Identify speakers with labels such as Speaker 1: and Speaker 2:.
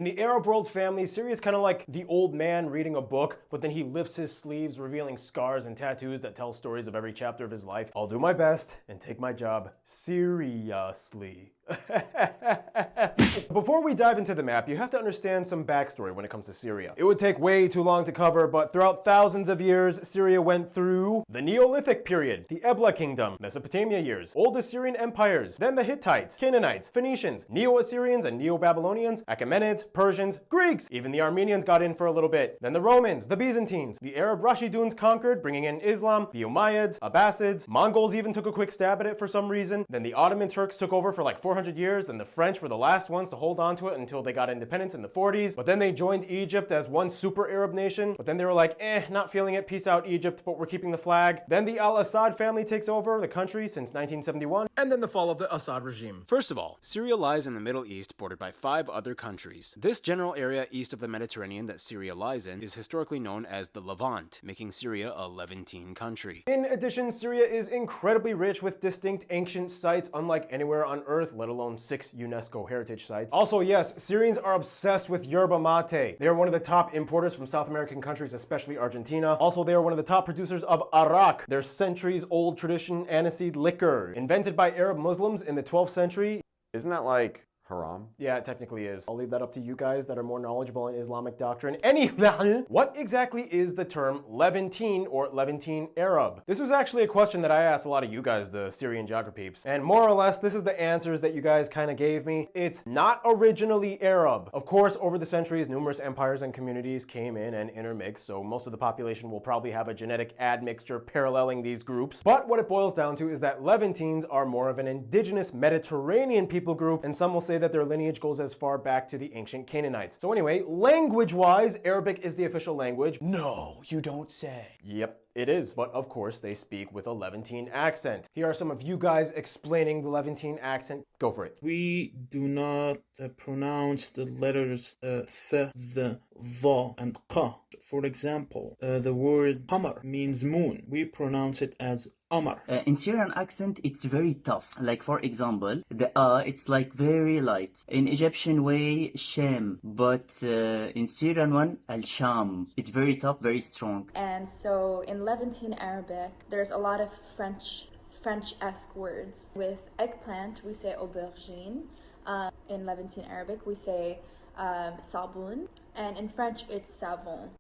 Speaker 1: In the Arab world family, Syria is kind of like the old man reading a book, but then he lifts his sleeves, revealing scars and tattoos that tell stories of every chapter of his life. I'll do my best and take my job seriously. Before we dive into the map, you have to understand some backstory when it comes to Syria. It would take way too long to cover, but throughout thousands of years, Syria went through the Neolithic period, the Ebla Kingdom, Mesopotamia years, Old Assyrian empires, then the Hittites, Canaanites, Phoenicians, Neo-Assyrians and Neo-Babylonians, Achaemenids, Persians, Greeks, even the Armenians got in for a little bit, then the Romans, the Byzantines, the Arab Rashiduns conquered, bringing in Islam, the Umayyads, Abbasids, Mongols even took a quick stab at it for some reason, then the Ottoman Turks took over for like 400 years, and the French were the last ones to hold on to it until they got independence in the 40s, but then they joined Egypt as one super Arab nation, but then they were like, not feeling it, peace out Egypt, but we're keeping the flag. Then the Al-Assad family takes over the country since 1971, and then the fall of the Assad regime.
Speaker 2: First of all, Syria lies in the Middle East, bordered by 5 other countries. This general area east of the Mediterranean that Syria lies in is historically known as the Levant, making Syria a Levantine country.
Speaker 1: In addition, Syria is incredibly rich with distinct ancient sites unlike anywhere on Earth, let alone 6 UNESCO heritage sites. Also, yes, Syrians are obsessed with yerba mate. They are one of the top importers from South American countries, especially Argentina. Also, they are one of the top producers of arak, their centuries-old tradition aniseed liquor, invented by Arab Muslims in the 12th century.
Speaker 3: Isn't that like haram?
Speaker 1: Yeah, it technically is. I'll leave that up to you guys that are more knowledgeable in Islamic doctrine. What exactly is the term Levantine or Levantine Arab? This was actually a question that I asked a lot of you guys, the Syrian geography peeps. And more or less, this is the answers that you guys kind of gave me. It's not originally Arab. Of course, over the centuries, numerous empires and communities came in and intermixed, so most of the population will probably have a genetic admixture paralleling these groups. But what it boils down to is that Levantines are more of an indigenous Mediterranean people group, and some will say that their lineage goes as far back to the ancient Canaanites. So anyway, language-wise, Arabic is the official language.
Speaker 2: No, you don't say.
Speaker 1: Yep, it is. But of course, they speak with a Levantine accent. Here are some of you guys explaining the Levantine accent. Go for it.
Speaker 4: We do not pronounce the letters th, the, va, and qa. For example, the word qamar means moon. We pronounce it as Amar.
Speaker 5: In Syrian accent, it's very tough. Like, for example, the it's like very light. In Egyptian way, sham. But in Syrian one, al-sham. It's very tough, very strong.
Speaker 6: And so in Levantine Arabic, there's a lot of French-esque words. With eggplant, we say aubergine. In Levantine Arabic, we say sabun. And in French, it's savon.